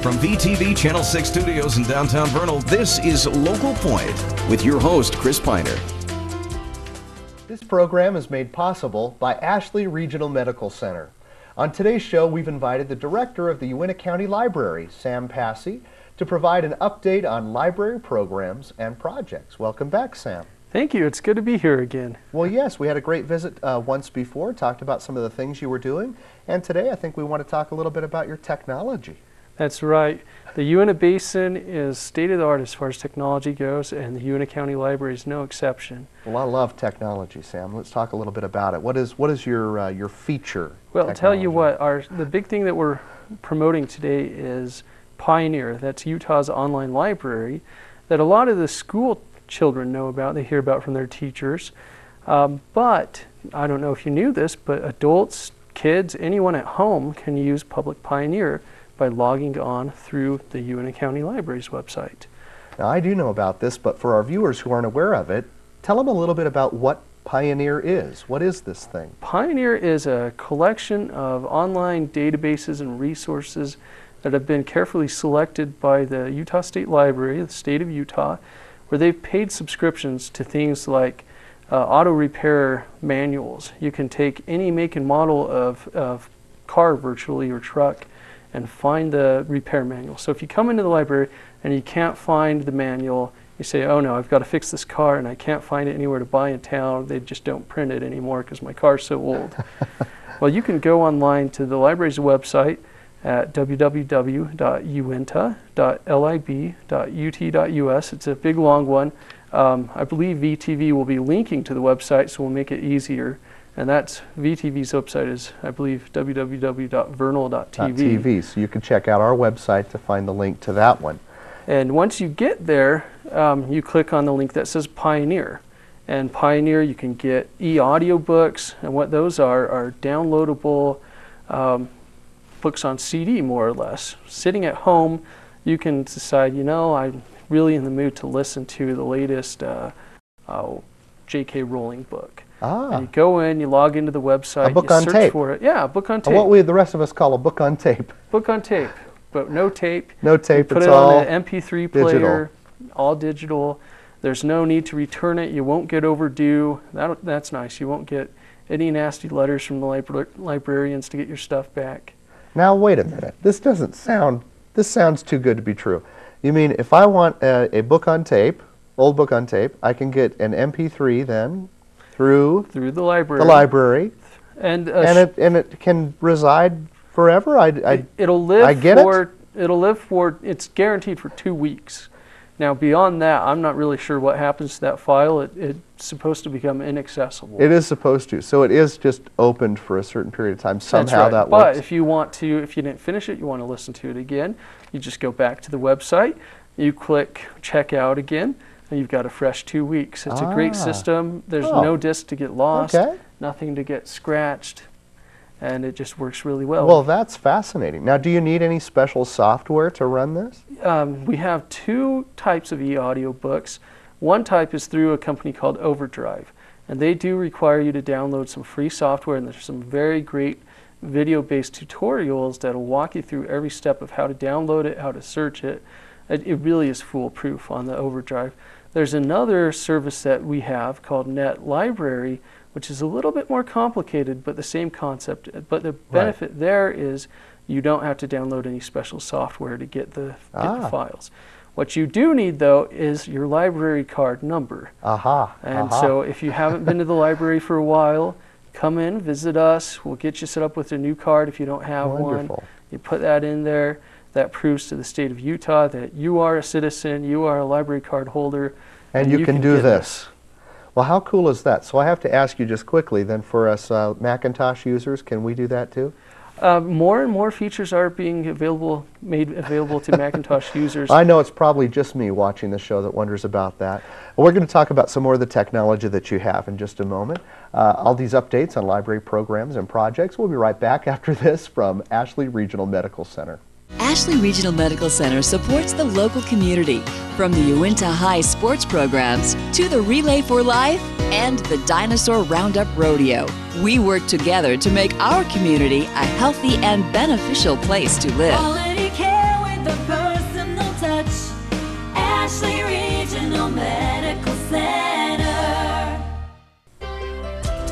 From VTV Channel 6 Studios in downtown Vernal, this is Local Point with your host, Chris Piner. This program is made possible by Ashley Regional Medical Center. On today's show, we've invited the director of the Uintah County Library, Sam Passy, to provide an update on library programs and projects. Welcome back, Sam. Thank you. It's good to be here again. Well, yes, we had a great visit once before, talked about some of the things you were doing, and today I think we want to talk a little bit about your technology. That's right. The Uintah Basin is state-of-the-art as far as technology goes, and the Uintah County Library is no exception. Well, I love technology, Sam. Let's talk a little bit about it. What is your feature? Well, I'll tell you what, the big thing that we're promoting today is Pioneer. That's Utah's online library that a lot of the school children know about, they hear about from their teachers. But I don't know if you knew this, but adults, kids, anyone at home can use Public Pioneer by logging on through the Uintah County Library's website. Now, I do know about this, but for our viewers who aren't aware of it, tell them a little bit about what Pioneer is. What is this thing? Pioneer is a collection of online databases and resources that have been carefully selected by the Utah State Library, the state of Utah, where they've paid subscriptions to things like auto repair manuals. You can take any make and model of car virtually or truck and find the repair manual. So if you come into the library and you can't find the manual, you say, oh no, I've got to fix this car and I can't find it anywhere to buy in town. They just don't print it anymore because my car's so old. Well, you can go online to the library's website at www.uintah.lib.ut.us. It's a big long one. I believe VTV will be linking to the website, so we'll make it easier. And that's VTV's website is, I believe, www.vernal.tv. So you can check out our website to find the link to that one. And once you get there, you click on the link that says Pioneer. And Pioneer, you can get e-audio books, and what those are downloadable books on CD, more or less. Sitting at home, you can decide, you know, I'm really in the mood to listen to the latest J.K. Rowling book. And you go in, you log into the website, a book you on search tape. for it. Yeah, a book on tape. What we the rest of us call a book on tape. Book on tape, but no tape. No tape. Put it's it all on an MP3 player, all digital. There's no need to return it. You won't get overdue. That's nice. You won't get any nasty letters from the librarians to get your stuff back. Now wait a minute. This sounds too good to be true. You mean if I want a book on tape, old book on tape, I can get an MP3 then through the library. The library, and it can reside forever. It'll live I get it. It'll live for. It's guaranteed for 2 weeks. Now beyond that, I'm not really sure what happens to that file. It's supposed to become inaccessible. It is supposed to. So it is just opened for a certain period of time. Somehow That's right. that works. But if you want to, if you didn't finish it, you want to listen to it again, you just go back to the website, you click check out again, and you've got a fresh 2 weeks. It's a great system. There's no disk to get lost, nothing to get scratched, and it just works really well. Well, that's fascinating. Now, do you need any special software to run this? We have two types of e-audio books. One type is through a company called Overdrive, and they do require you to download some free software, and there's some very great video-based tutorials that will walk you through every step of how to download it, how to search it. It really is foolproof on the Overdrive. There's another service that we have called Net Library, which is a little bit more complicated, but the same concept. But the benefit there is you don't have to download any special software to get the files. What you do need, though, is your library card number. So if you haven't been to the library for a while, come in, visit us. We'll get you set up with a new card if you don't have one. You put that in there. That proves to the state of Utah that you are a citizen, you are a library card holder. And you can do this. Well, how cool is that? So I have to ask you just quickly then, for us Macintosh users, can we do that too? More and more features are being made available to Macintosh users. I know it's probably just me watching the show that wonders about that. We're going to talk about some more of the technology that you have in just a moment. All these updates on library programs and projects. We'll be right back after this from Ashley Regional Medical Center. Ashley Regional Medical Center supports the local community, from the Uintah High sports programs to the Relay for Life and the Dinosaur Roundup Rodeo. We work together to make our community a healthy and beneficial place to live. Quality care with the Ashley Regional Medical Center.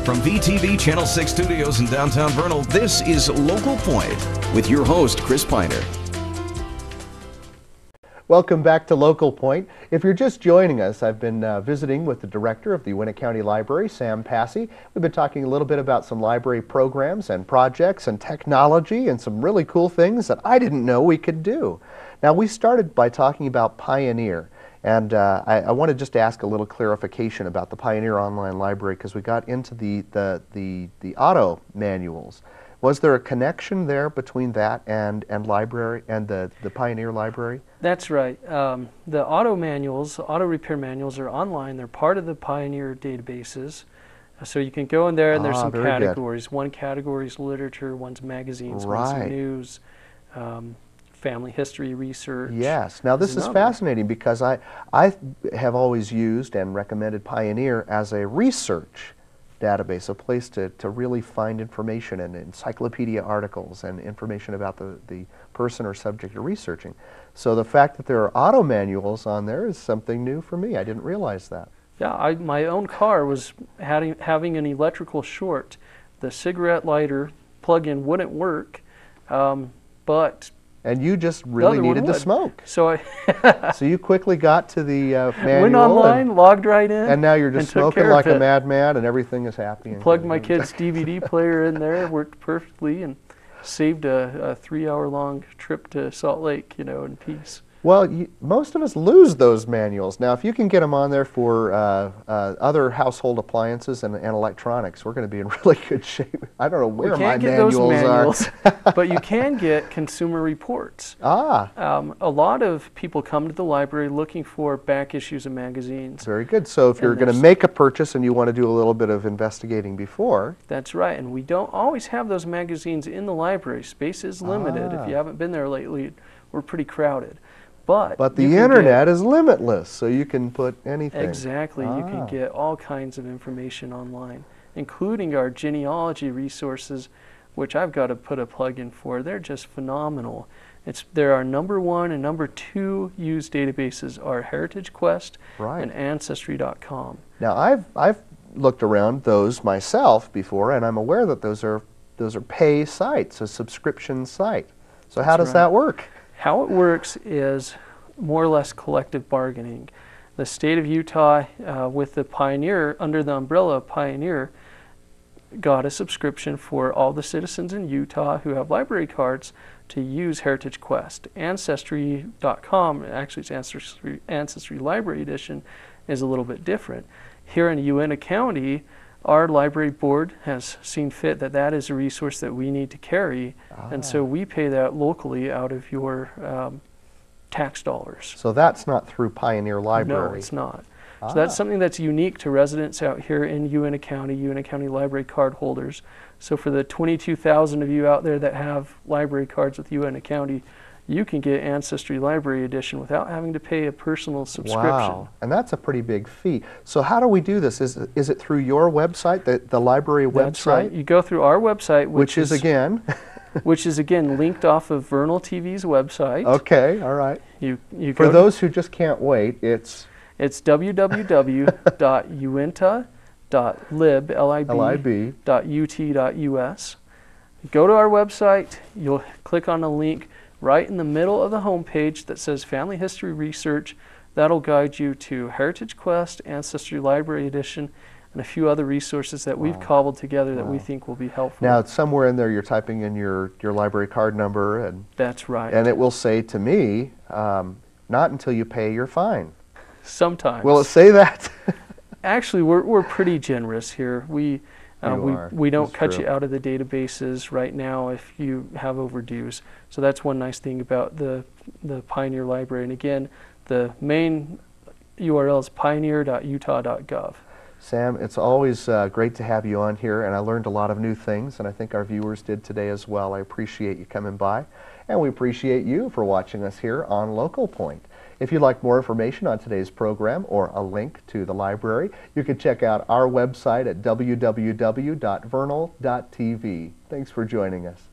From VTV Channel 6 Studios in downtown Vernal, this is Local Point with your host, Chris Piner. Welcome back to Local Point. If you're just joining us, I've been visiting with the director of the Uintah County Library, Sam Passy. We've been talking a little bit about some library programs and projects and technology and some really cool things that I didn't know we could do. Now, we started by talking about Pioneer, and I want to just ask a little clarification about the Pioneer Online Library because we got into the auto manuals. Was there a connection there between that and library and the Pioneer Library? That's right. The auto manuals, auto repair manuals are online. They're part of the Pioneer databases. So you can go in there and there's some categories. One category is literature, one's magazines, one's news, family history research. Yes. Now this is fascinating because I have always used and recommended Pioneer as a research database, a place to really find information and encyclopedia articles and information about the person or subject you're researching. So the fact that there are auto manuals on there is something new for me. I didn't realize that. Yeah, my own car was having an electrical short. The cigarette lighter plug-in wouldn't work, but and you just really needed to smoke. So so you quickly got to the manual. Went online, logged right in. And now you're just smoking like a madman and everything is happy. Plugged my kid's DVD player in there, worked perfectly, and saved a 3-hour-long trip to Salt Lake, in peace. Well, most of us lose those manuals. Now, if you can get them on there for other household appliances and electronics, we're going to be in really good shape. I don't know where my manuals are. But you can get consumer reports. Ah. A lot of people come to the library looking for back issues of magazines. Very good. So if you're going to make a purchase and you want to do a little bit of investigating before. That's right. And we don't always have those magazines in the library. Space is limited. If you haven't been there lately, we're pretty crowded. But the internet is limitless, so you can put anything. Exactly. You can get all kinds of information online, including our genealogy resources, which I've got to put a plug-in for. They're just phenomenal. There are #1 and #2 used databases are Heritage Quest and Ancestry.com. Now, I've looked around those myself before, and I'm aware that those are pay sites, a subscription site. So how does that work? How it works is more or less collective bargaining. The state of Utah, with the Pioneer, under the umbrella of Pioneer, got a subscription for all the citizens in Utah who have library cards to use Heritage Quest. Ancestry.com, actually it's Ancestry Library Edition, is a little bit different. Here in Uintah County, our library board has seen fit that that is a resource that we need to carry, and so we pay that locally out of your tax dollars. So that's not through Pioneer Library? No, it's not. So that's something that's unique to residents out here in Uintah County Library card holders. So for the 22,000 of you out there that have library cards with Uintah County, you can get Ancestry Library Edition without having to pay a personal subscription. Wow, and that's a pretty big fee. So how do we do this? Is it through your website, the library website? That's right. You go through our website, which is again? Which is again linked off of Vernal TV's website. Okay, all right. You For those who just can't wait, it's www.uintah.lib.ut.us. Go to our website, you'll click on a link right in the middle of the homepage that says Family History Research. That'll guide you to Heritage Quest, Ancestry Library Edition, and a few other resources that we've cobbled together that we think will be helpful. Now, somewhere in there you're typing in your library card number. And that's right. And it will say to me, not until you pay your fine. Sometimes. Will it say that? Actually, we're pretty generous here. We don't cut you out of the databases right now if you have overdues. So that's one nice thing about the Pioneer Library. And again, the main URL is pioneer.utah.gov. Sam, it's always great to have you on here, and I learned a lot of new things, and I think our viewers did today as well. I appreciate you coming by, and we appreciate you for watching us here on Local Point. If you'd like more information on today's program or a link to the library, you can check out our website at www.vernal.tv. Thanks for joining us.